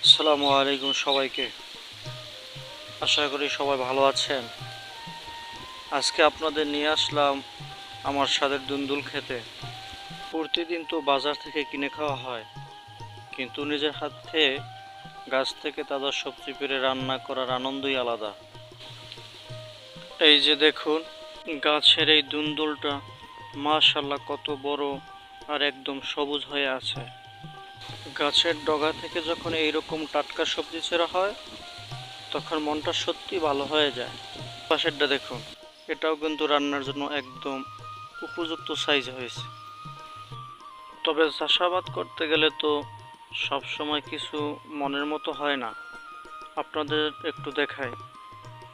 আসসালামু আলাইকুম সবাইকে। আশা করি সবাই ভালো আছেন। আজকে আপনাদের নিয়ে আসলাম আমার স্বাদের দুন্দুল খেতে। প্রতিদিন তো বাজার থেকে কিনে খাওয়া হয়, কিন্তু নিজের হাতে গাছ থেকে তাজা সবজি পেড়ে রান্না করার আনন্দই আলাদা। এই যে দেখুন, গাছের এই দুন্দুলটা মাশাআল্লাহ কত বড় আর একদম সবুজ হয়ে আছে। গাছের ডগা থেকে যখন এইরকম টাটকা সবজি ছেঁড়া হয়, তখন মনটা সত্যি ভালো হয়ে যায়। পাশেরটা দেখুন, এটাও কিন্তু রান্নার জন্য একদম উপযুক্ত সাইজ হয়েছে। তবে চাষাবাদ করতে গেলে তো সব সময় কিছু মনের মতো হয় না। আপনাদের একটু দেখাই,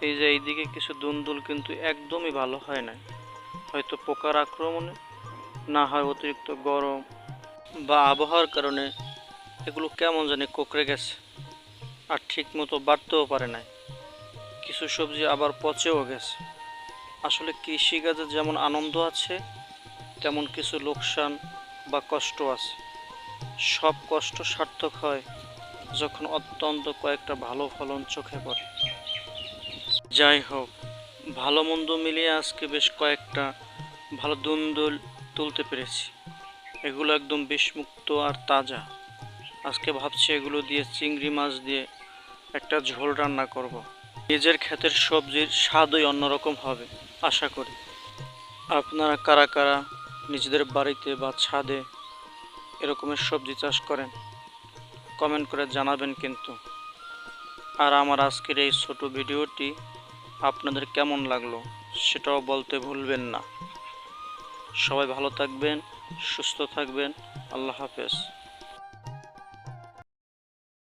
এই যে এইদিকে কিছু দুন্দুল কিন্তু একদমই ভালো হয় না, হয়তো পোকার আক্রমণে, না হয় অতিরিক্ত গরম বা আবহাওয়ার কারণে এগুলো কেমন জানি কোঁকড়ে গেছে আর ঠিক মতো বাড়তেও পারে না। কিছু সবজি আবার পচেও গেছে। আসলে কৃষিকাজে যেমন আনন্দ আছে, তেমন কিছু লোকসান বা কষ্ট আছে। সব কষ্ট সার্থক হয় যখন অত্যন্ত কয়েকটা ভালো ফলন চোখে পড়ে। যাই হোক, ভালো মন্দ মিলিয়ে আজকে বেশ কয়েকটা ভালো দুন্দুল তুলতে পেরেছি। এগুলো একদম বিষমুক্ত আর তাজা। আজকে ভাবছি এগুলো দিয়ে চিংড়ি মাছ দিয়ে একটা ঝোল রান্না করব। নিজের ক্ষেতের সবজির স্বাদই অন্যরকম হবে আশা করি। আপনারা কারা কারা নিজেদের বাড়িতে বা ছাদে এরকমের সবজি চাষ করেন, কমেন্ট করে জানাবেন কিন্তু। আর আমার আজকের এই ছোট ভিডিওটি আপনাদের কেমন লাগলো সেটাও বলতে ভুলবেন না। সবাই ভালো থাকবেন, সুস্থ থাকবেন। আল্লাহ হাফেজ।